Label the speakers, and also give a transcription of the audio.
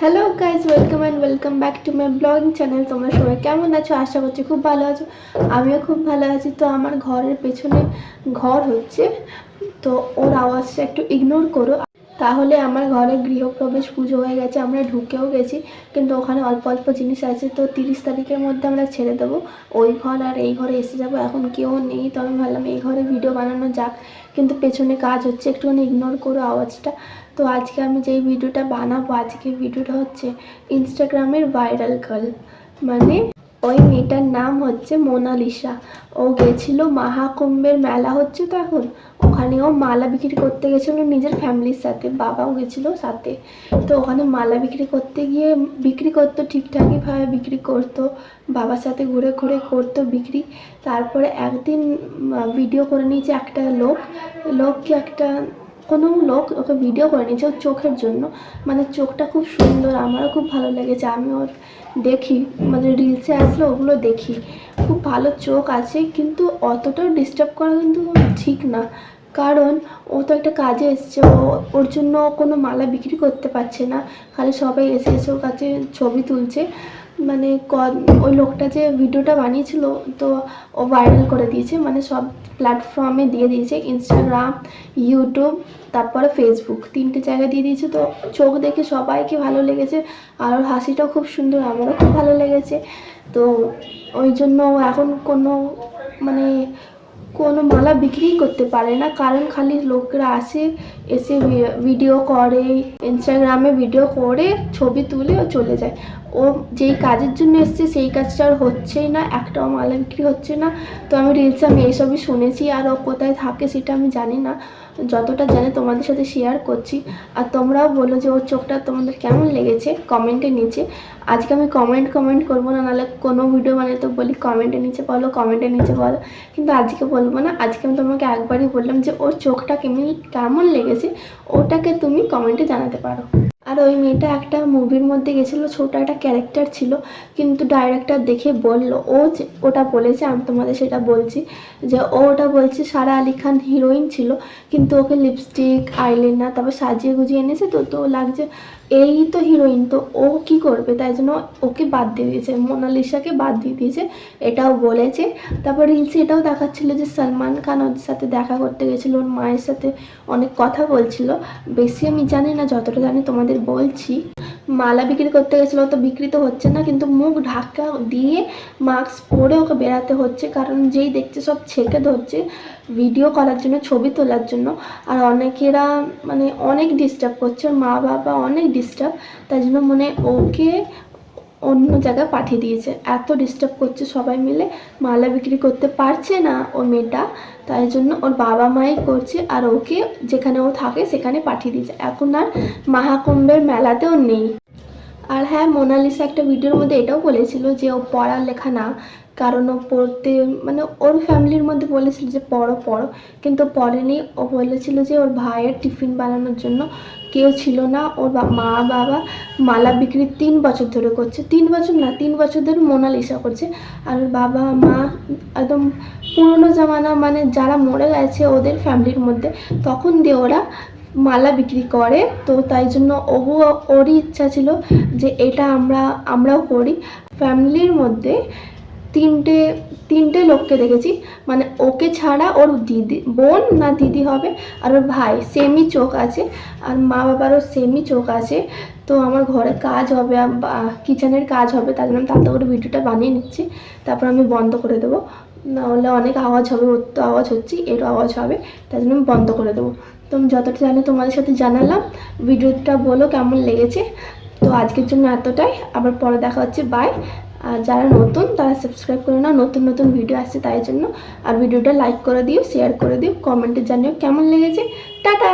Speaker 1: Hello guys, welcome and welcome back to my blogging channel. তোমরা সবাই কেমন আছো? আশা করছি খুব ভালো আছো। আমিও খুব ভালো আছি। তো আমার ঘরের পেছনে ঘর হচ্ছে, তো ওর আওয়াজটা একটু ইগনোর করো। তাহলে আমার ঘরে গৃহপ্রবেশ পুজো হয়ে গেছে, আমরা ঢুকেও গেছি, কিন্তু ওখানে অল্প অল্প জিনিস আছে। তো 30 তারিখের মধ্যে আমরা ছেড়ে দেবো ওই ঘর, আর এই ঘরে এসে যাবো। এখন কেউ নেই, তো আমি ভাবলাম এই ঘরে ভিডিও বানানো যাক, কিন্তু পেছনে কাজ হচ্ছে, একটুখানি ইগনোর করো আওয়াজটা। তো আজকে আমি যেই ভিডিওটা বানাবো, আজকে ভিডিওটা হচ্ছে ইনস্টাগ্রামের ভাইরাল গার্ল, মানে ওই মেয়েটার নাম হচ্ছে মোনালিসা। ও গেছিল মহাকুম্ভের মেলা হচ্ছে, তো এখন ওখানে ও মালা বিক্রি করতে গেছিলো নিজের ফ্যামিলির সাথে, বাবাও গেছিলো সাথে। তো ওখানে মালা বিক্রি করতে গিয়ে বিক্রি করতো, ঠিকঠাকইভাবে বিক্রি করতো, বাবার সাথে ঘুরে ঘুরে করতো বিক্রি। তারপরে একদিন ভিডিও করে নিয়েছে একটা লোককে, কোনো লোক ওকে ভিডিও করে নিয়েছে ওর চোখের জন্য। মানে চোখটা খুব সুন্দর, আমারও খুব ভালো লেগেছে। আমি ওর দেখি, মানে রিলসে আসলে ওগুলো দেখি, খুব ভালো চোখ আছে, কিন্তু অতটাও ডিস্টার্ব করা কিন্তু ঠিক না। কারণ ও তো একটা কাজে এসছে, ওর জন্য কোনো মালা বিক্রি করতে পারছে না, খালি সবাই এসে এসে ওর কাছে ছবি তুলছে। মানে ওই লোকটা যে ভিডিওটা বানিয়েছিল, তো ও ভাইরাল করে দিয়েছে, মানে সব প্ল্যাটফর্মে দিয়ে দিয়েছে, ইনস্টাগ্রাম, ইউটিউব, তারপরে ফেসবুক, 3টে জায়গায় দিয়ে দিয়েছে। তো চোখ দেখে সবাইকে ভালো লেগেছে, আর ওর হাসিটাও খুব সুন্দর, আমারও খুব ভালো লেগেছে। তো ওই জন্য এখন মানে কোনো মালা বিক্রিই করতে পারে না, কারণ খালি লোকরা এসে ভিডিও করে, ইনস্টাগ্রামে ভিডিও করে ছবি তুলে ও চলে যায়। ও যেই কাজের জন্য এসছে সেই কাজটা আর হচ্ছেই না, একটাও মালা বিক্রি হচ্ছে না। তো আমি রিলসে এইসবই শুনেছি, আর ও কোথায় থাকে সেটা আমি জানি না, যতটা জানি তোমাদের সাথে শেয়ার করছি। আর তোমরাও বলো যে ওর চোখটা তোমাদের কেমন লেগেছে কমেন্টের নিচে। আজকে আমি কমেন্ট করবো না, নাহলে কোনো ভিডিও বানাতে বলি কমেন্টের নিচে বলো, কিন্তু আজকে বলবো না। আজকে আমি তোমাকে একবারই বললাম যে ওর চোখটা কেমন লেগেছে, ওটাকে তুমি কমেন্টে জানাতে পারো। আর ওই মেয়েটা একটা মুভির মধ্যে গেছিলো, ছোটো একটা ক্যারেক্টার ছিল, কিন্তু ডাইরেক্টর দেখে বললো ওটা বলেছে, আমি তোমাদের সেটা বলছি, যে ওটা বলছে সারা আলি খান হিরোইন ছিল, কিন্তু ওকে লিপস্টিক, আইলাইনার তারপর সাজিয়ে গুজিয়ে এনেছে, তো লাগছে এই তো হিরোইন, তো ও কি করবে, তাই জন্য ওকে বাদ দিয়ে দিয়েছে, মোনালিসাকে বাদ দিয়ে দিয়েছে, এটাও বলেছে। তারপর রিলসে এটাও দেখাচ্ছিল যে সলমান খান ওর সাথে দেখা করতে গেছিলো, ওর মায়ের সাথে অনেক কথা বলছিল। বেশি আমি জানি না, যতটা জানি তোমাদের বলছি। মালা বিক্রি করতে গেছিলো, তো বিক্রি তো হচ্ছে না, কিন্তু মুখ ঢাকা দিয়ে মাস্ক পরে ওকে বেরাতে হচ্ছে, কারণ যেই দেখছে সব ছেঁকে ধরছে ভিডিও করার জন্য, ছবি তোলার জন্য। আর অনেকেরা মানে অনেক ডিস্টার্ব করছে, ওর মা বাবা অনেক ডিস্টার্ব, তাই জন্য মানে ওকে অন্য জায়গায় পাঠিয়ে দিয়েছে। এত ডিস্টার্ব করছে সবাই মিলে, মালা বিক্রি করতে পারছে না ও মেয়েটা, তাই জন্য ওর বাবা মাই করছে, আর ওকে যেখানে ও থাকে সেখানে পাঠিয়ে দিয়েছে। এখন আর মহাকুম্ভের মেলাতেও নেই। আর হ্যাঁ, মোনালিসা একটা ভিডিওর মধ্যে এটাও বলেছিল যে ও পড়ালেখা না, কারণ ও পড়তে মানে ওর ফ্যামিলির মধ্যে বলেছিল যে পড়ো, কিন্তু পড়েনি। ও বলেছিল যে ওর ভাইয়ের টিফিন বানানোর জন্য কেউ ছিল না, ওর মা বাবা মালা বিক্রি 3 বছর ধরে করছে, 3 বছর না 3 বছর ধরে মোনালিসা করছে। আর ওর বাবা মা একদম পুরনো জামানা, মানে যারা মরে গেছে ওদের ফ্যামিলির মধ্যে, তখন দিয়ে ওরা মালা বিক্রি করে। তো তাই জন্য ওরই ইচ্ছা ছিল যে এটা আমরাও করি। ফ্যামিলির মধ্যে তিনটে লোককে দেখেছি, মানে ওকে ছাড়া ওর বোন না দিদি হবে, আর ওর ভাই সেমই চোখ আছে, আর মা বাবারও সেমই চোখ আছে। তো আমার ঘরে কাজ হবে, কিচেনের কাজ হবে, তার জন্য আমি তাতে করে ভিডিওটা বানিয়ে নিচ্ছি, তারপর আমি বন্ধ করে দেবো, নাহলে অনেক আওয়াজ হবে, ওর তো আওয়াজ হচ্ছে, এরও আওয়াজ হবে, তাই জন্য আমি বন্ধ করে দেবো। তো আমি যতটা জানি তোমাদের সাথে জানালাম, ভিডিওটা বলো কেমন লেগেছে। তো আজকের জন্য এতটাই, আবার পরে দেখা হচ্ছে, বাই। আর যারা নতুন তারা সাবস্ক্রাইব করে নাও, নতুন ভিডিও আসছে তাই জন্য। আর ভিডিওটা লাইক করে দিও, শেয়ার করে দিও, কমেন্টে জানিও কেমন লেগেছে। টাটা।